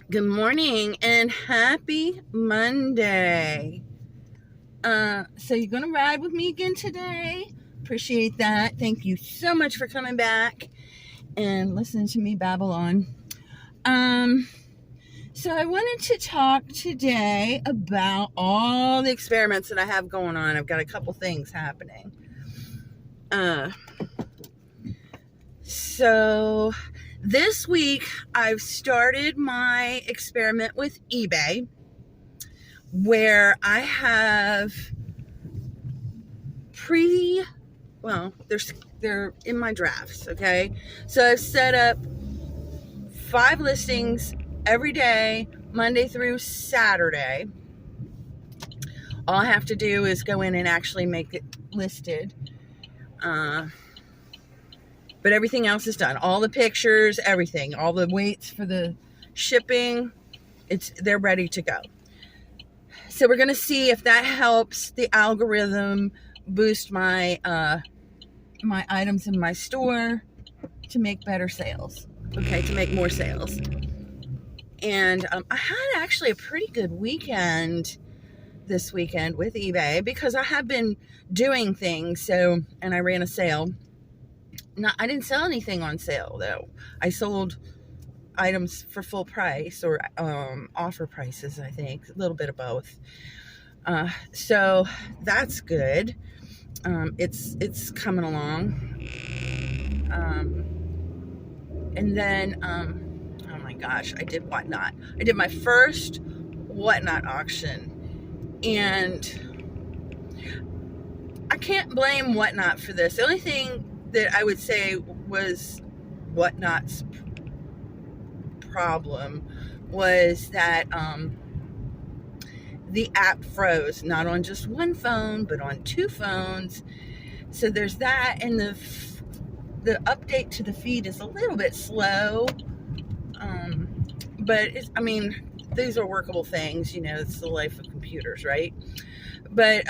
Good morning and happy Monday. So you're gonna ride with me again today? Appreciate that. Thank you so much for coming back and listening to me babble on. Um, so I wanted to talk today about all the experiments that I have going on. I've got a couple things happening. So this week I've started my experiment with eBay, where I have they're in my drafts, okay? So I've set up 5 listings every day, Monday through Saturday. All I have to do is go in and actually make it listed. But everything else is done. All the pictures, everything, all the weights for the shipping, they're ready to go. So we're going to see if that helps the algorithm boost my my items in my store to make better sales. Okay, to make more sales. And I had actually a pretty good weekend this weekend with eBay because I have been doing things. And I ran a sale. I didn't sell anything on sale though. I sold items for full price or offer prices, I think, a little bit of both. So that's good. It's coming along. And then, oh my gosh, I did Whatnot. I did my first Whatnot auction, and I can't blame Whatnot for this. The only thing that I would say was Whatnot's problem was that the app froze, not on just one phone, but on 2 phones. So there's that, and the update to the feed is a little bit slow, but these are workable things. It's the life of computers, right? But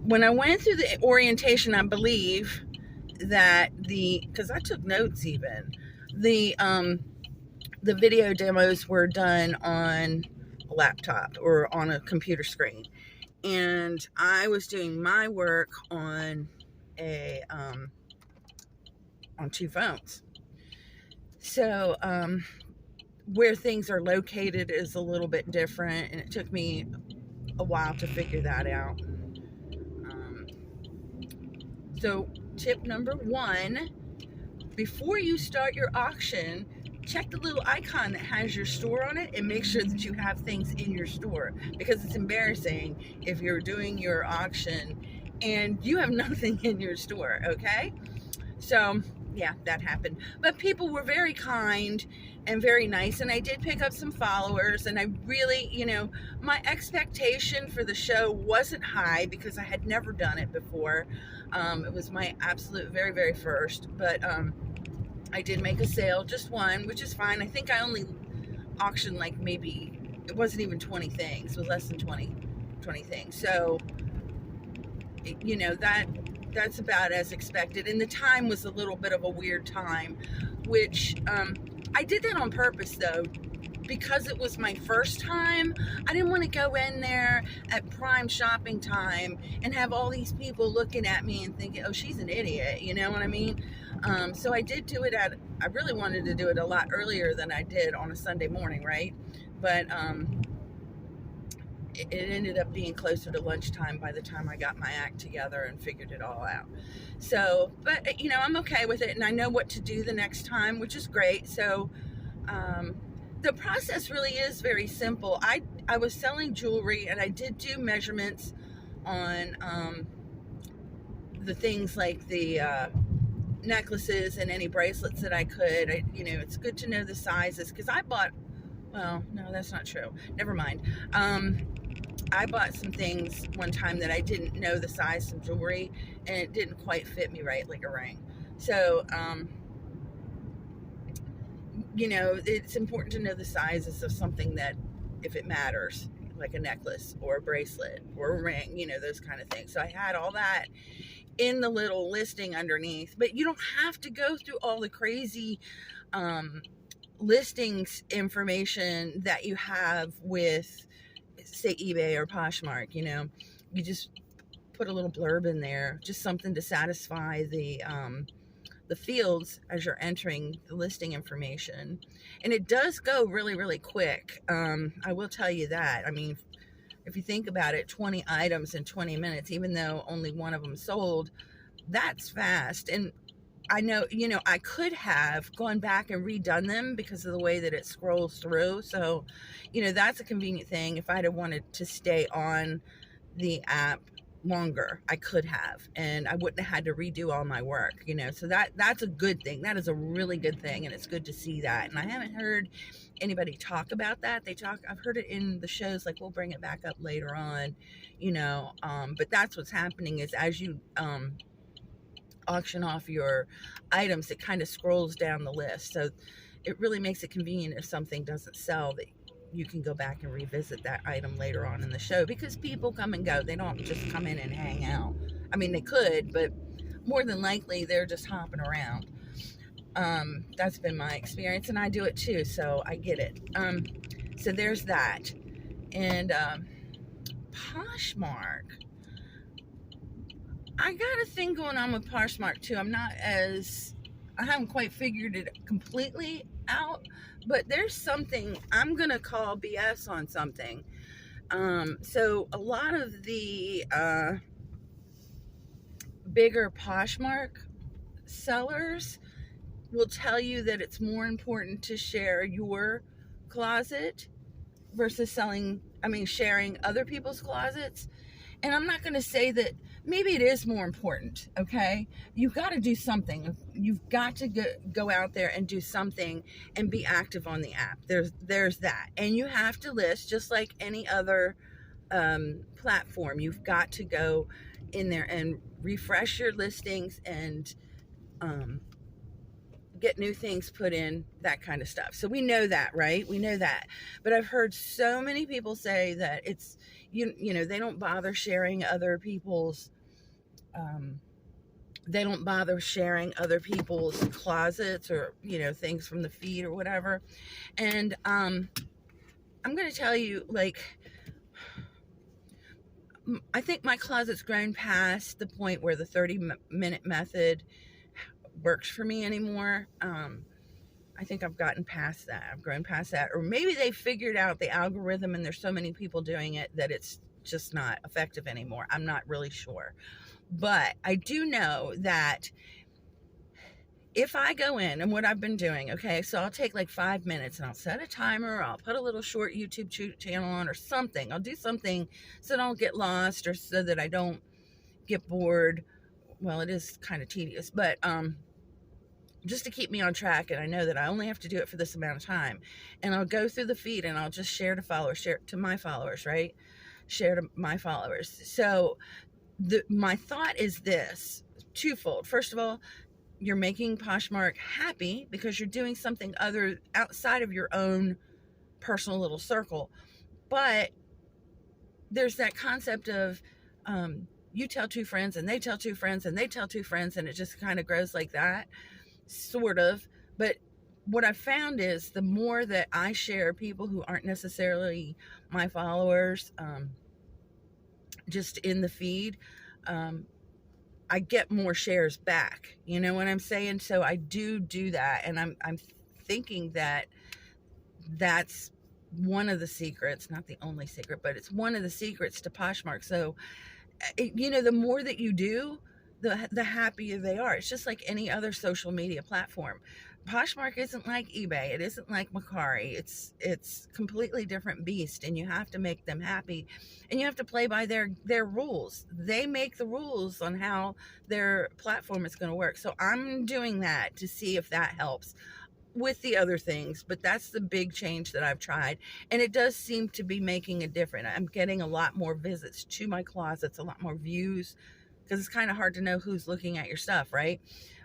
when I went through the orientation, I believe that because I took notes, even the video demos were done on a laptop or on a computer screen, and I was doing my work on on 2 phones. So where things are located is a little bit different, and it took me a while to figure that out. So tip number 1, before you start your auction, check the little icon that has your store on it and make sure that you have things in your store, because it's embarrassing if you're doing your auction and you have nothing in your store, okay? So yeah, that happened. But people were very kind and very nice, and I did pick up some followers, and I really, my expectation for the show wasn't high because I had never done it before. It was my absolute very, very first, but I did make a sale, just one, which is fine. I think I only auctioned maybe, it wasn't even 20 things. It was less than 20 things. So, that's about as expected. And the time was a little bit of a weird time, which I did that on purpose, though, because it was my first time. I didn't want to go in there at prime shopping time and have all these people looking at me and thinking, oh, she's an idiot, you know what I mean? So I did do it I really wanted to do it a lot earlier than I did on a Sunday morning, right? But it ended up being closer to lunchtime by the time I got my act together and figured it all out. So, but I'm okay with it, and I know what to do the next time, which is great. So the process really is very simple. I was selling jewelry, and I did do measurements on the things like the necklaces and any bracelets that I could. It's good to know the sizes, because I bought, well, no, that's not true. Never mind. I bought some things one time that I didn't know the size of jewelry, and it didn't quite fit me right, like a ring. So, it's important to know the sizes of something that, if it matters, like a necklace or a bracelet or a ring, those kind of things. So I had all that in the little listing underneath, but you don't have to go through all the crazy listings information that you have with, say, eBay or Poshmark. You just put a little blurb in there, just something to satisfy the fields as you're entering the listing information. And it does go really, really quick. I will tell you that. I mean, if you think about it, 20 items in 20 minutes, even though only one of them sold, that's fast. And I know, I could have gone back and redone them because of the way that it scrolls through. So, that's a convenient thing. If I'd have wanted to stay on the app longer, I could have, and I wouldn't have had to redo all my work, so that's a good thing. That is a really good thing, and it's good to see that. And I haven't heard anybody talk about that. I've heard it in the shows, like we'll bring it back up later on, but that's what's happening is as you auction off your items, it kind of scrolls down the list. So it really makes it convenient if something doesn't sell, that you can go back and revisit that item later on in the show, because people come and go. They don't just come in and hang out. I mean, they could, but more than likely they're just hopping around. That's been my experience, and I do it too, so I get it. So there's that. And Poshmark, I got a thing going on with Poshmark too. I haven't quite figured it completely out, but there's something I'm gonna call BS on something. So a lot of the bigger Poshmark sellers will tell you that it's more important to share your closet versus sharing other people's closets. And I'm not going to say that. Maybe it is more important, okay? You've got to do something. You've got to go out there and do something and be active on the app. There's that. And you have to list just like any other platform. You've got to go in there and refresh your listings and get new things put in, that kind of stuff. So we know that, right? We know that. But I've heard so many people say that it's, they don't bother sharing other people's closets or, things from the feed or whatever. And I'm going to tell you, like, I think my closet's grown past the point where the 30-minute method works for me anymore. I think I've gotten past that. I've grown past that. Or maybe they figured out the algorithm and there's so many people doing it that it's just not effective anymore. I'm not really sure. But I do know that if I go in, and what I've been doing, okay, so I'll take like 5 minutes and I'll set a timer. I'll put a little short YouTube channel on or something. I'll do something so I don't get lost or so that I don't get bored. Well, it is kind of tedious, but just to keep me on track, and I know that I only have to do it for this amount of time. And I'll go through the feed and I'll just share to my followers, right? Share to my followers. So my thought is this, twofold. First of all, you're making Poshmark happy because you're doing something other outside of your own personal little circle. But there's that concept of you tell two friends and they tell two friends and they tell two friends, and it just kind of grows like that, sort of. But what I've found is the more that I share people who aren't necessarily my followers, just in the feed, I get more shares back. You know what I'm saying? So I do that, and I'm thinking that that's one of the secrets, not the only secret, but it's one of the secrets to Poshmark. So, the more that you do, the happier they are. It's just like any other social media platform. Poshmark isn't like eBay. It isn't like Mercari. It's completely different beast, and you have to make them happy, and you have to play by their rules. They make the rules on how their platform is going to work. So I'm doing that to see if that helps with the other things, but that's the big change that I've tried, and it does seem to be making a difference. I'm getting a lot more visits to my closets, a lot more views, because it's kind of hard to know who's looking at your stuff, right?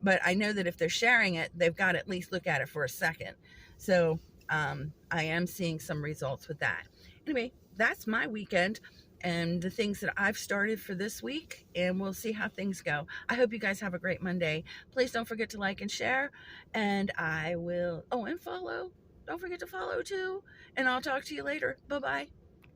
But I know that if they're sharing it, they've got to at least look at it for a second. So I am seeing some results with that. Anyway, that's my weekend. and the things that I've started for this week, and we'll see how things go. I hope you guys have a great Monday. Please don't forget to like and share, and I will, oh, and follow. Don't forget to follow too, and I'll talk to you later. Bye-bye.